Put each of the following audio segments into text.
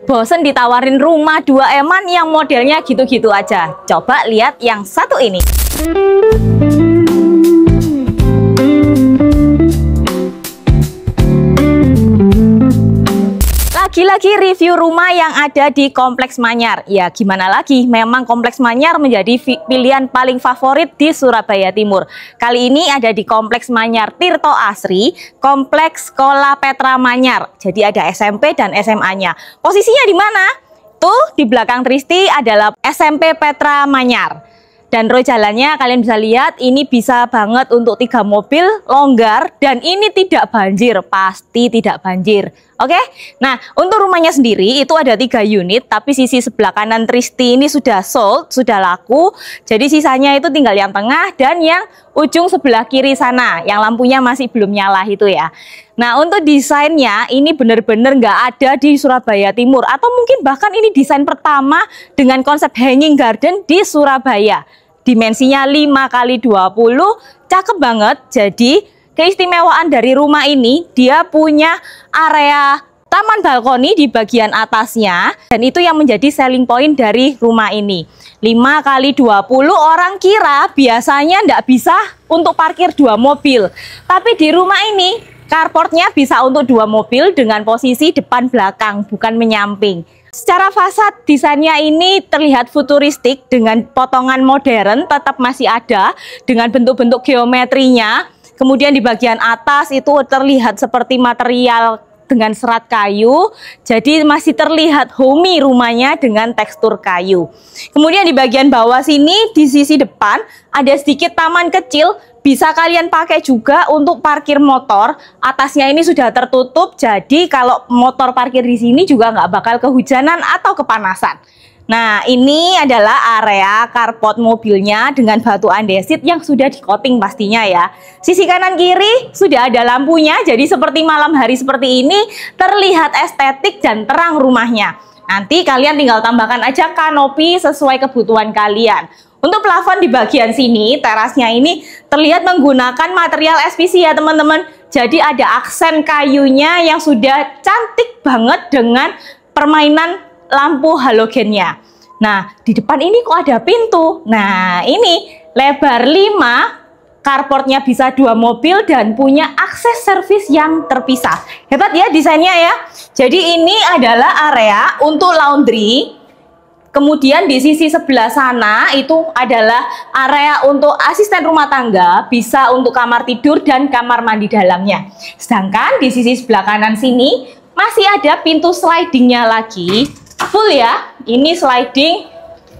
Bosen ditawarin rumah 2 eman yang modelnya gitu-gitu aja? Coba lihat yang satu ini. Lagi-lagi review rumah yang ada di Kompleks Manyar. Ya gimana lagi, memang Kompleks Manyar menjadi pilihan paling favorit di Surabaya Timur. Kali ini ada di Kompleks Manyar Tirto Asri, Kompleks Sekolah Petra Manyar. Jadi ada SMP dan SMA-nya. Posisinya di mana? Tuh di belakang Tristi adalah SMP Petra Manyar. Dan row jalannya kalian bisa lihat ini bisa banget untuk 3 mobil, longgar, dan ini tidak banjir, pasti tidak banjir. Oke, nah untuk rumahnya sendiri itu ada 3 unit, tapi sisi sebelah kanan Tristi ini sudah sold, sudah laku. Jadi sisanya itu tinggal yang tengah dan yang ujung sebelah kiri sana, yang lampunya masih belum nyala itu ya. Nah untuk desainnya ini benar-benar nggak ada di Surabaya Timur, atau mungkin bahkan ini desain pertama dengan konsep hanging garden di Surabaya. Dimensinya 5x20, cakep banget. Jadi keistimewaan dari rumah ini, dia punya area taman balkoni di bagian atasnya, dan itu yang menjadi selling point dari rumah ini. 5x20, orang kira biasanya nggak bisa untuk parkir 2 mobil, tapi di rumah ini carportnya bisa untuk 2 mobil dengan posisi depan belakang, bukan menyamping. Secara fasad desainnya ini terlihat futuristik dengan potongan modern, tetap masih ada dengan bentuk-bentuk geometrinya. Kemudian di bagian atas itu terlihat seperti material dengan serat kayu, jadi masih terlihat homey rumahnya dengan tekstur kayu. Kemudian di bagian bawah sini di sisi depan ada sedikit taman kecil, bisa kalian pakai juga untuk parkir motor. Atasnya ini sudah tertutup, jadi kalau motor parkir di sini juga nggak bakal kehujanan atau kepanasan. Nah ini adalah area carport mobilnya dengan batu andesit yang sudah di-coating pastinya ya. Sisi kanan kiri sudah ada lampunya, jadi seperti malam hari seperti ini terlihat estetik dan terang rumahnya. Nanti kalian tinggal tambahkan aja kanopi sesuai kebutuhan kalian. Untuk plafon di bagian sini, terasnya ini terlihat menggunakan material SPC ya teman-teman. Jadi ada aksen kayunya yang sudah cantik banget dengan permainan lampu halogennya. Nah, di depan ini kok ada pintu. Nah, ini lebar 5, carportnya bisa 2 mobil dan punya akses servis yang terpisah. Hebat ya desainnya ya. Jadi ini adalah area untuk laundry. Kemudian di sisi sebelah sana itu adalah area untuk asisten rumah tangga, bisa untuk kamar tidur dan kamar mandi dalamnya. Sedangkan di sisi sebelah kanan sini masih ada pintu slidingnya lagi. Full ya, ini sliding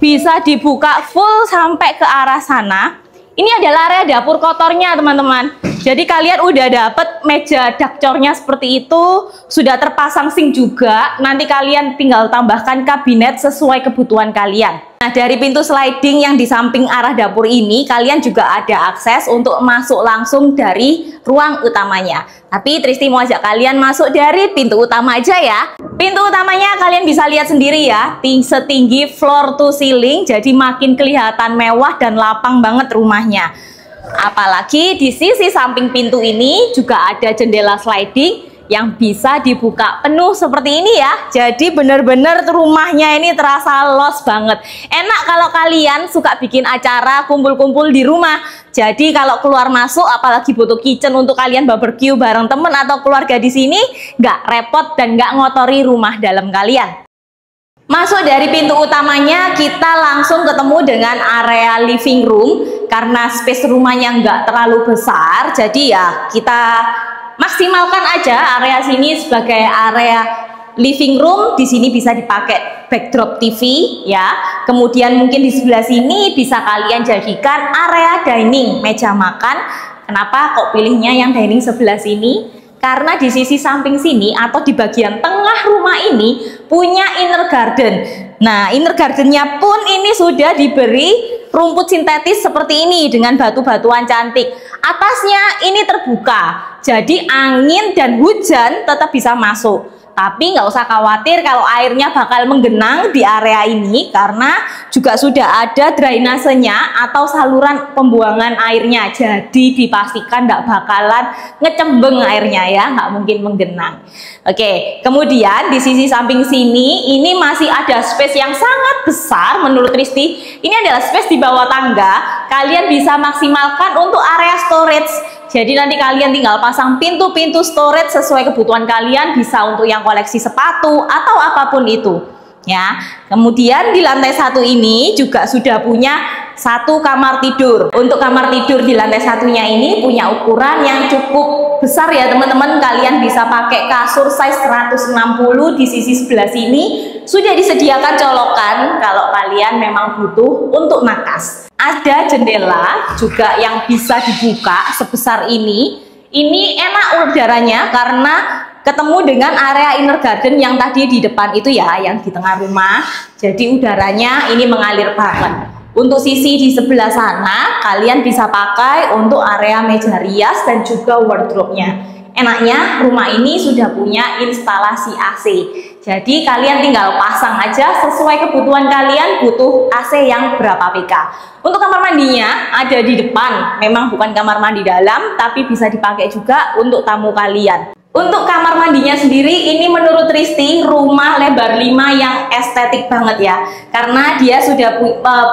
bisa dibuka full sampai ke arah sana. Ini adalah area dapur kotornya teman-teman. Jadi kalian udah dapet meja dakcornya seperti itu, sudah terpasang sink juga. Nanti kalian tinggal tambahkan kabinet sesuai kebutuhan kalian. Nah dari pintu sliding yang di samping arah dapur ini, kalian juga ada akses untuk masuk langsung dari ruang utamanya. Tapi Tristi mau ajak kalian masuk dari pintu utama aja ya. Pintu utamanya kalian bisa lihat sendiri ya, setinggi floor to ceiling, jadi makin kelihatan mewah dan lapang banget rumahnya. Apalagi di sisi samping pintu ini juga ada jendela sliding yang bisa dibuka penuh seperti ini ya. Jadi bener-bener rumahnya ini terasa los banget. Enak kalau kalian suka bikin acara kumpul-kumpul di rumah. Jadi kalau keluar masuk apalagi butuh kitchen untuk kalian barbecue bareng temen atau keluarga di sini, nggak repot dan nggak ngotori rumah dalam kalian. Masuk dari pintu utamanya kita langsung ketemu dengan area living room. Karena space rumahnya nggak terlalu besar, jadi ya kita maksimalkan aja area sini sebagai area living room. Di sini bisa dipakai backdrop TV ya. Kemudian mungkin di sebelah sini bisa kalian jadikan area dining, meja makan. Kenapa kok pilihnya yang dining sebelah sini? Karena di sisi samping sini atau di bagian tengah rumah ini punya inner garden. Nah, inner gardennya pun ini sudah diberi rumput sintetis seperti ini dengan batu-batuan cantik. Atasnya ini terbuka, jadi angin dan hujan tetap bisa masuk. Tapi nggak usah khawatir kalau airnya bakal menggenang di area ini, karena juga sudah ada drainasenya atau saluran pembuangan airnya. Jadi dipastikan nggak bakalan ngecembeng airnya ya, nggak mungkin menggenang. Oke, kemudian di sisi samping sini ini masih ada space yang sangat besar menurut Risti. Ini adalah space di bawah tangga. Kalian bisa maksimalkan untuk area storage. Jadi nanti kalian tinggal pasang pintu-pintu storage sesuai kebutuhan kalian, bisa untuk yang koleksi sepatu atau apapun itu ya. Kemudian di lantai 1 ini juga sudah punya 1 kamar tidur. Untuk kamar tidur di lantai 1-nya ini punya ukuran yang cukup besar ya teman-teman. Kalian bisa pakai kasur size 160. Di sisi sebelah sini sudah disediakan colokan kalau kalian memang butuh untuk nakas. Ada jendela juga yang bisa dibuka sebesar ini. Ini enak udaranya karena ketemu dengan area inner garden yang tadi di depan itu ya, yang di tengah rumah. Jadi udaranya ini mengalir banget. Untuk sisi di sebelah sana kalian bisa pakai untuk area meja rias dan juga wardrobe-nya. Enaknya rumah ini sudah punya instalasi AC. Jadi kalian tinggal pasang aja sesuai kebutuhan kalian butuh AC yang berapa PK. Untuk kamar mandinya ada di depan. Memang bukan kamar mandi dalam, tapi bisa dipakai juga untuk tamu kalian. Untuk kamar mandinya sendiri ini menurut Risti rumah lebar 5 yang estetik banget ya. Karena dia sudah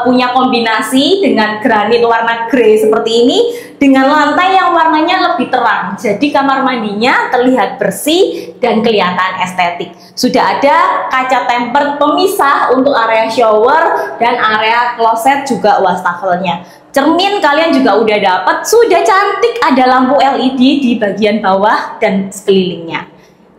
punya kombinasi dengan granit warna grey seperti ini dengan lantai yang warnanya lebih terang. Jadi kamar mandinya terlihat bersih dan kelihatan estetik. Sudah ada kaca tempered pemisah untuk area shower dan area kloset juga wastafelnya. Cermin kalian juga udah dapat, sudah cantik, ada lampu LED di bagian bawah dan sekelilingnya.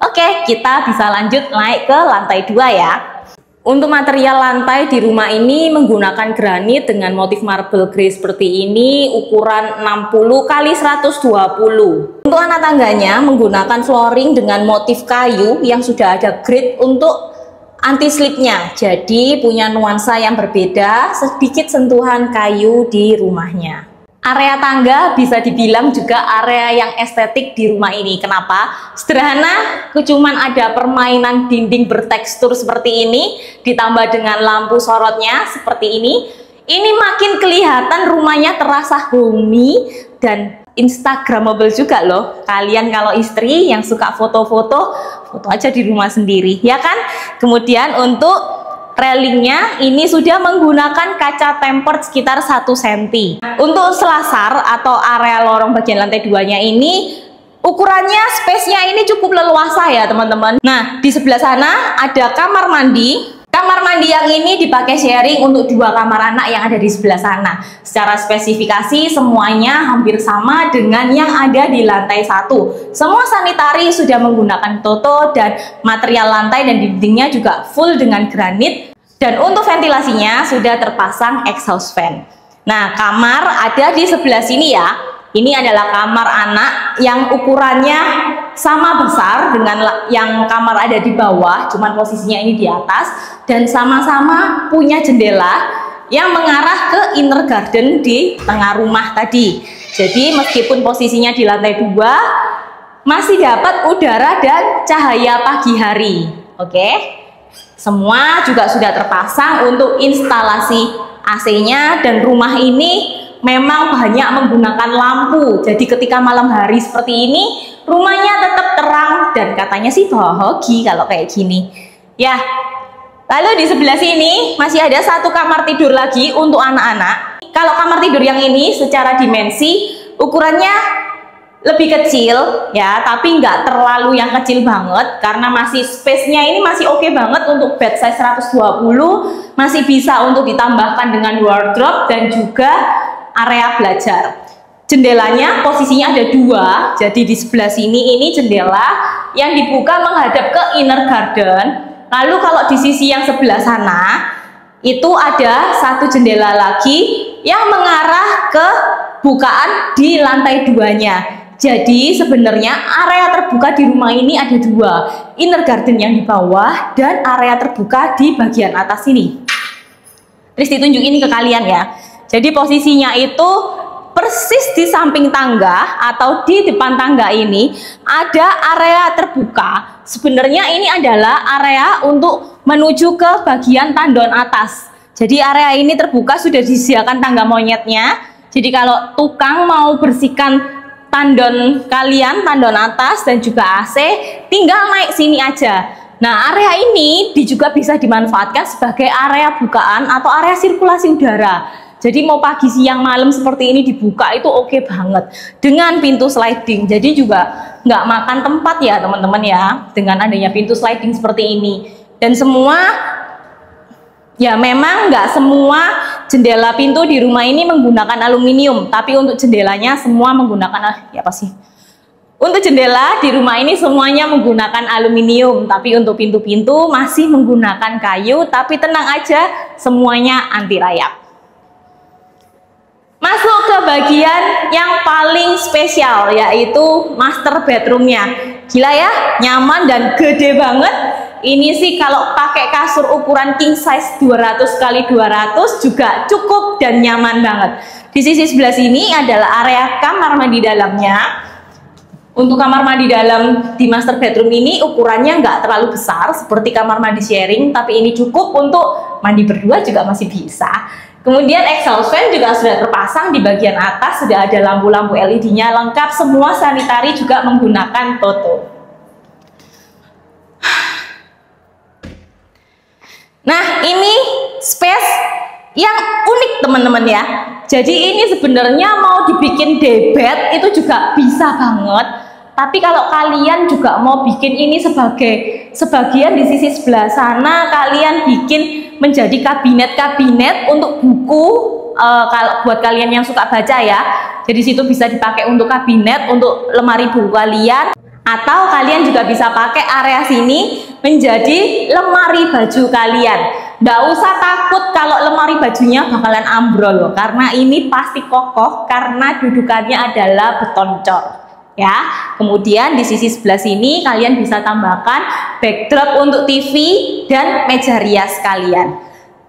Oke, kita bisa lanjut naik ke lantai 2 ya. Untuk material lantai di rumah ini menggunakan granit dengan motif marble grey seperti ini, ukuran 60 x 120. Untuk anak tangganya menggunakan flooring dengan motif kayu yang sudah ada grid untuk anti slipnya, jadi punya nuansa yang berbeda, sedikit sentuhan kayu di rumahnya. Area tangga bisa dibilang juga area yang estetik di rumah ini. Kenapa? Sederhana, cuman ada permainan dinding bertekstur seperti ini, ditambah dengan lampu sorotnya seperti ini. Ini makin kelihatan rumahnya terasa homey dan instagramable juga loh. Kalian kalau istri yang suka foto-foto, foto aja di rumah sendiri ya kan. Kemudian untuk railingnya ini sudah menggunakan kaca tempered sekitar 1 cm. Untuk selasar atau area lorong bagian lantai 2-nya ini ukurannya, space-nya ini cukup leluasa ya teman-teman. Nah, di sebelah sana ada kamar mandi. Kamar mandi yang ini dipakai sharing untuk 2 kamar anak yang ada di sebelah sana. Secara spesifikasi semuanya hampir sama dengan yang ada di lantai 1. Semua sanitari sudah menggunakan toto dan material lantai dan dindingnya juga full dengan granit. Dan untuk ventilasinya sudah terpasang exhaust fan. Nah, kamar ada di sebelah sini ya. Ini adalah kamar anak yang ukurannya sama besar dengan yang kamar ada di bawah, cuman posisinya ini di atas, dan sama-sama punya jendela yang mengarah ke inner garden di tengah rumah tadi. Jadi meskipun posisinya di lantai 2, masih dapat udara dan cahaya pagi hari. Oke, semua juga sudah terpasang untuk instalasi AC-nya, dan rumah ini memang banyak menggunakan lampu. Jadi ketika malam hari seperti ini rumahnya tetap terang dan katanya sih bahagia kalau kayak gini ya. Lalu di sebelah sini masih ada 1 kamar tidur lagi untuk anak-anak. Kalau kamar tidur yang ini secara dimensi ukurannya lebih kecil ya, tapi nggak terlalu yang kecil banget karena masih space-nya ini masih oke banget. Untuk bed size 120 masih bisa untuk ditambahkan dengan wardrobe dan juga area belajar. Jendelanya posisinya ada 2, jadi di sebelah sini ini jendela yang dibuka menghadap ke inner garden. Lalu kalau di sisi yang sebelah sana itu ada 1 jendela lagi yang mengarah ke bukaan di lantai 2-nya. Jadi sebenarnya area terbuka di rumah ini ada 2, inner garden yang di bawah dan area terbuka di bagian atas ini. Terus ditunjuk ini ke kalian ya. Jadi posisinya itu persis di samping tangga atau di depan tangga ini ada area terbuka. Sebenarnya ini adalah area untuk menuju ke bagian tandon atas. Jadi area ini terbuka, sudah disediakan tangga monyetnya. Jadi kalau tukang mau bersihkan tandon kalian, tandon atas dan juga AC, tinggal naik sini aja. Nah, area ini juga bisa dimanfaatkan sebagai area bukaan atau area sirkulasi udara. Jadi mau pagi, siang, malam seperti ini dibuka itu oke banget. Dengan pintu sliding, jadi juga nggak makan tempat ya teman-teman ya, dengan adanya pintu sliding seperti ini. Dan semua, ya memang nggak semua jendela pintu di rumah ini menggunakan aluminium, tapi untuk jendelanya semua menggunakan, ya apa sih? Untuk jendela di rumah ini semuanya menggunakan aluminium, tapi untuk pintu-pintu masih menggunakan kayu, tapi tenang aja, semuanya anti rayap. Masuk ke bagian yang paling spesial, yaitu master bedroomnya. Gila ya, nyaman dan gede banget. Ini sih kalau pakai kasur ukuran king size 200x200 juga cukup dan nyaman banget. Di sisi sebelah sini adalah area kamar mandi dalamnya. Untuk kamar mandi dalam di master bedroom ini ukurannya nggak terlalu besar seperti kamar mandi sharing, tapi ini cukup untuk mandi berdua juga masih bisa. Kemudian exhaust fan juga sudah terpasang di bagian atas, sudah ada lampu-lampu LED-nya lengkap, semua sanitari juga menggunakan Toto. Nah, ini space yang unik teman-teman ya. Jadi ini sebenarnya mau dibikin debet itu juga bisa banget. Tapi kalau kalian juga mau bikin ini sebagai sebagian di sisi sebelah sana, kalian bikin menjadi kabinet-kabinet untuk buku, kalau buat kalian yang suka baca ya. Jadi situ bisa dipakai untuk kabinet, untuk lemari buku kalian, atau kalian juga bisa pakai area sini menjadi lemari baju kalian. Nggak usah takut kalau lemari bajunya bakalan ambrol loh, karena ini pasti kokoh karena dudukannya adalah beton cor. Ya, kemudian di sisi sebelah sini kalian bisa tambahkan backdrop untuk TV dan meja rias kalian.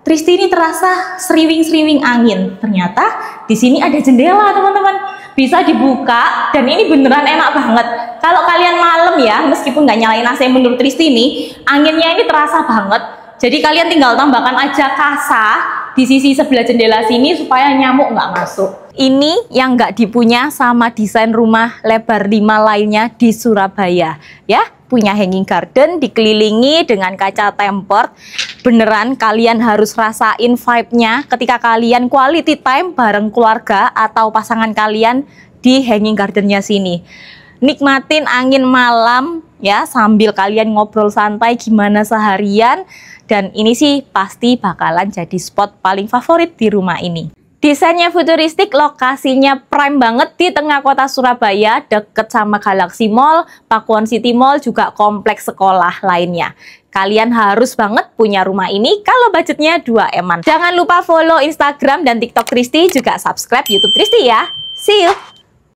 Tristi ini terasa sriwing-sriwing angin. Ternyata di sini ada jendela teman-teman, bisa dibuka dan ini beneran enak banget. Kalau kalian malam ya, meskipun nggak nyalain AC menurut Tristi ini, anginnya ini terasa banget. Jadi kalian tinggal tambahkan aja kasa di sisi sebelah jendela sini supaya nyamuk nggak masuk. Ini yang nggak dipunya sama desain rumah lebar 5 lainnya di Surabaya. Ya, punya hanging garden, dikelilingi dengan kaca tempered. Beneran kalian harus rasain vibe-nya ketika kalian quality time bareng keluarga atau pasangan kalian di hanging gardennya sini. Nikmatin angin malam ya, sambil kalian ngobrol santai gimana seharian. Dan ini sih pasti bakalan jadi spot paling favorit di rumah ini. Desainnya futuristik, lokasinya prime banget di tengah kota Surabaya, deket sama Galaxy Mall, Pakuwon City Mall, juga kompleks sekolah lainnya. Kalian harus banget punya rumah ini kalau budgetnya 2M-an. Jangan lupa follow Instagram dan TikTok Tristi, juga subscribe YouTube Tristi ya. See you!